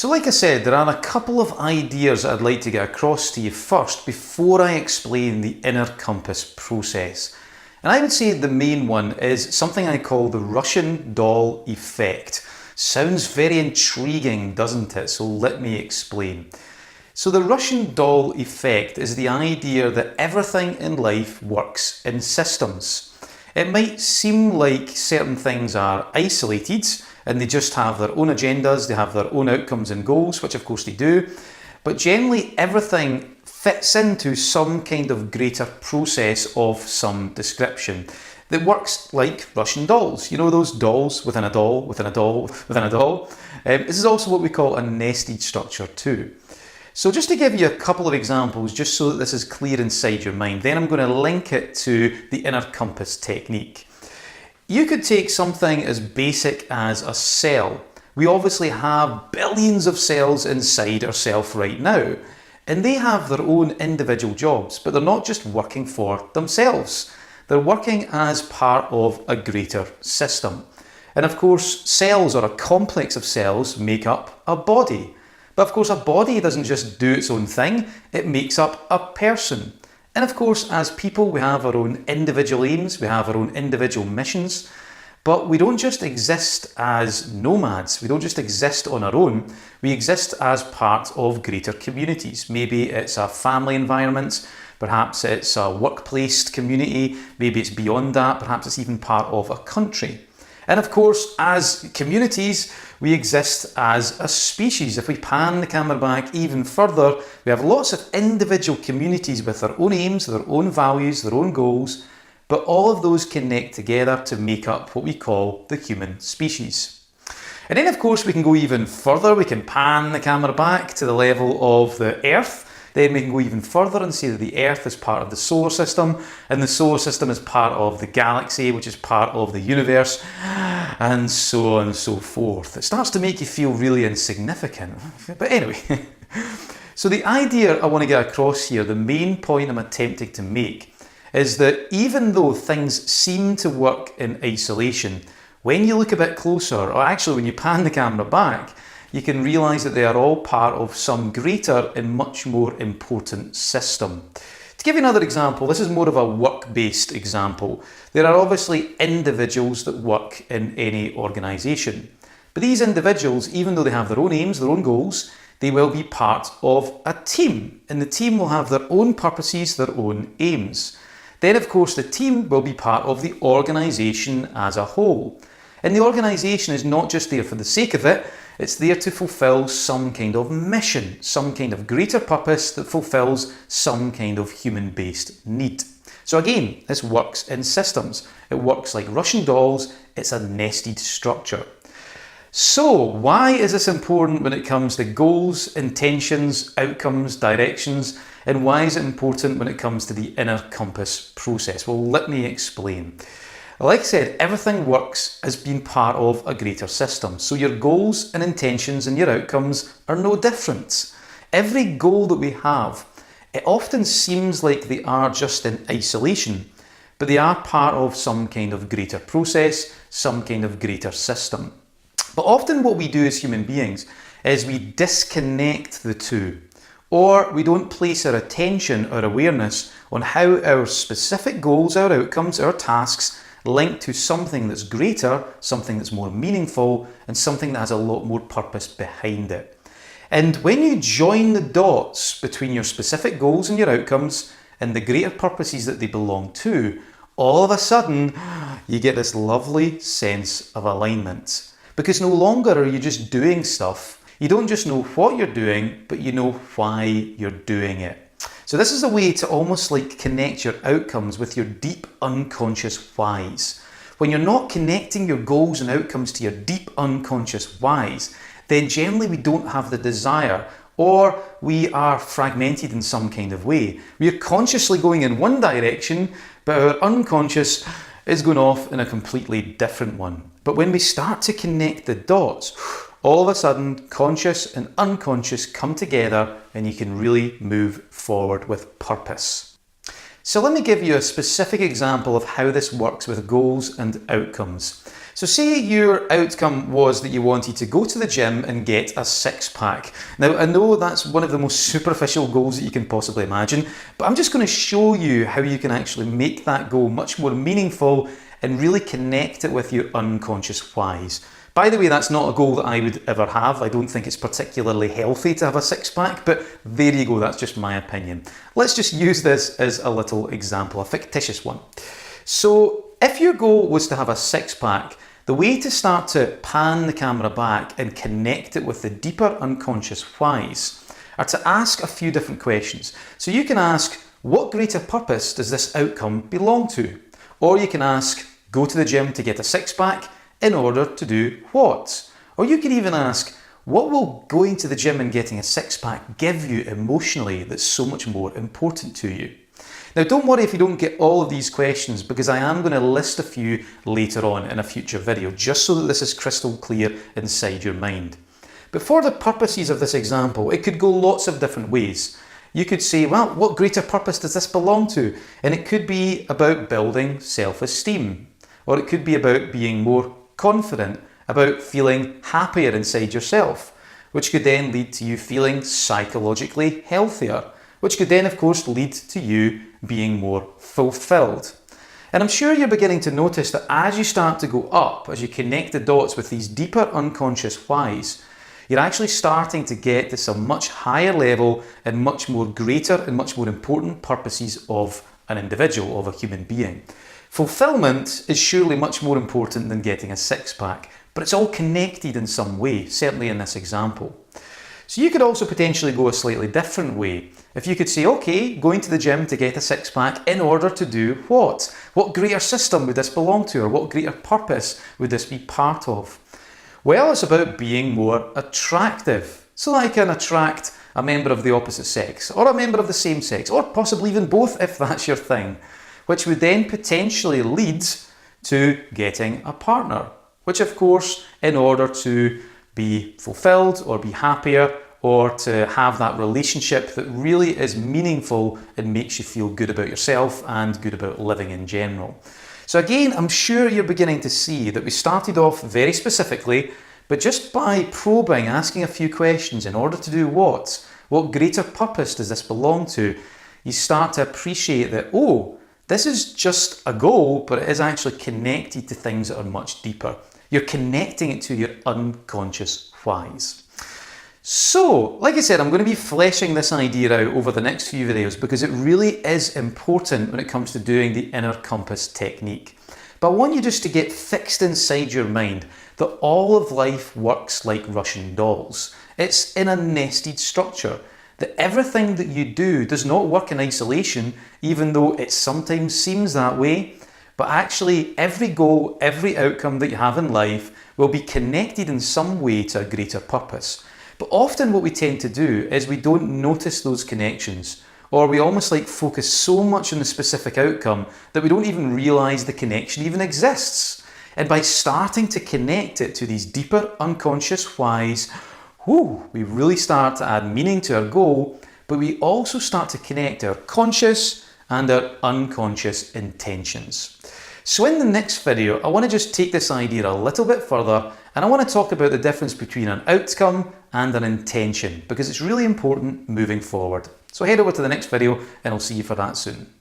So like I said, there are a couple of ideas I'd like to get across to you first before I explain the inner compass process. And I would say the main one is something I call the Russian doll effect. Sounds very intriguing, doesn't it? So let me explain. So the Russian doll effect is the idea that everything in life works in systems. It might seem like certain things are isolated and they just have their own agendas, they have their own outcomes and goals, which of course they do, but generally everything fits into some kind of greater process of some description that works like Russian dolls. You know, those dolls within a doll, within a doll, within a doll? This is also what we call a nested structure too. So just to give you a couple of examples, just so that this is clear inside your mind, then I'm going to link it to the inner compass technique. You could take something as basic as a cell. We obviously have billions of cells inside ourselves right now, and they have their own individual jobs, but they're not just working for themselves. They're working as part of a greater system. And of course, cells or a complex of cells make up a body. But of course, a body doesn't just do its own thing, it makes up a person. And of course, as people, we have our own individual aims, we have our own individual missions, but we don't just exist as nomads, we don't just exist on our own, we exist as part of greater communities. Maybe it's a family environment, perhaps it's a workplace community, maybe it's beyond that, perhaps it's even part of a country. And of course, as communities, we exist as a species. If we pan the camera back even further, we have lots of individual communities with their own aims, their own values, their own goals, but all of those connect together to make up what we call the human species. And then of course we can go even further, we can pan the camera back to the level of the Earth. Then we can go even further and say that the Earth is part of the solar system, and the solar system is part of the galaxy, which is part of the universe, and so on and so forth. It starts to make you feel really insignificant. But anyway, so the idea I want to get across here, the main point I'm attempting to make, is that even though things seem to work in isolation, when you look a bit closer, or actually when you pan the camera back, you can realise that they are all part of some greater and much more important system. To give you another example, this is more of a work-based example. There are obviously individuals that work in any organisation. But these individuals, even though they have their own aims, their own goals, they will be part of a team. And the team will have their own purposes, their own aims. Then of course the team will be part of the organisation as a whole. And the organisation is not just there for the sake of it, it's there to fulfill some kind of mission, some kind of greater purpose that fulfills some kind of human-based need. So again, this works in systems. It works like Russian dolls, it's a nested structure. So why is this important when it comes to goals, intentions, outcomes, directions, and why is it important when it comes to the inner compass process? Well, let me explain. Like I said, everything works as being part of a greater system. So your goals and intentions and your outcomes are no different. Every goal that we have, it often seems like they are just in isolation, but they are part of some kind of greater process, some kind of greater system. But often what we do as human beings is we disconnect the two, or we don't place our attention or awareness on how our specific goals, our outcomes, our tasks linked to something that's greater, something that's more meaningful, and something that has a lot more purpose behind it. And when you join the dots between your specific goals and your outcomes and the greater purposes that they belong to, all of a sudden you get this lovely sense of alignment. Because no longer are you just doing stuff. You don't just know what you're doing, but you know why you're doing it. So this is a way to almost like connect your outcomes with your deep unconscious whys. When you're not connecting your goals and outcomes to your deep unconscious whys, then generally we don't have the desire, or we are fragmented in some kind of way. We are consciously going in one direction, but our unconscious is going off in a completely different one. But when we start to connect the dots, all of a sudden, conscious and unconscious come together and you can really move forward with purpose. So let me give you a specific example of how this works with goals and outcomes. So say your outcome was that you wanted to go to the gym and get a six-pack. Now, I know that's one of the most superficial goals that you can possibly imagine, but I'm just going to show you how you can actually make that goal much more meaningful and really connect it with your unconscious whys. By the way, that's not a goal that I would ever have. I don't think it's particularly healthy to have a six-pack, but there you go, that's just my opinion. Let's just use this as a little example, a fictitious one. So if your goal was to have a six-pack, the way to start to pan the camera back and connect it with the deeper unconscious whys are to ask a few different questions. So you can ask, what greater purpose does this outcome belong to? Or you can ask, go to the gym to get a six-pack in order to do what? Or you can even ask, what will going to the gym and getting a six-pack give you emotionally that's so much more important to you? Now, don't worry if you don't get all of these questions, because I am going to list a few later on in a future video, just so that this is crystal clear inside your mind. But for the purposes of this example, it could go lots of different ways. You could say, well, what greater purpose does this belong to? And it could be about building self-esteem, or it could be about being more confident, about feeling happier inside yourself, which could then lead to you feeling psychologically healthier, which could then of course lead to you being more fulfilled. And I'm sure you're beginning to notice that as you start to go up, as you connect the dots with these deeper unconscious whys, you're actually starting to get to some much higher level and much more greater and much more important purposes of an individual, of a human being. Fulfillment is surely much more important than getting a six-pack, but it's all connected in some way, certainly in this example. So you could also potentially go a slightly different way. If you could say, okay, going to the gym to get a six-pack in order to do what? What greater system would this belong to, or what greater purpose would this be part of? Well, it's about being more attractive. So I can attract a member of the opposite sex, or a member of the same sex, or possibly even both if that's your thing, which would then potentially lead to getting a partner, which of course, in order to be fulfilled or be happier or to have that relationship that really is meaningful and makes you feel good about yourself and good about living in general. So again, I'm sure you're beginning to see that we started off very specifically, but just by probing, asking a few questions in order to do what? What greater purpose does this belong to? You start to appreciate that, oh, this is just a goal, but it is actually connected to things that are much deeper. You're connecting it to your unconscious whys. So, like I said, I'm going to be fleshing this idea out over the next few videos because it really is important when it comes to doing the inner compass technique. But I want you just to get fixed inside your mind that all of life works like Russian dolls. It's in a nested structure. That everything that you do does not work in isolation, even though it sometimes seems that way. But actually, every goal, every outcome that you have in life will be connected in some way to a greater purpose. But often what we tend to do is we don't notice those connections, or we almost like focus so much on the specific outcome that we don't even realize the connection even exists. And by starting to connect it to these deeper unconscious whys, we really start to add meaning to our goal, but we also start to connect our conscious and our unconscious intentions. So in the next video, I want to just take this idea a little bit further, and I want to talk about the difference between an outcome and an intention, because it's really important moving forward. So head over to the next video and I'll see you for that soon.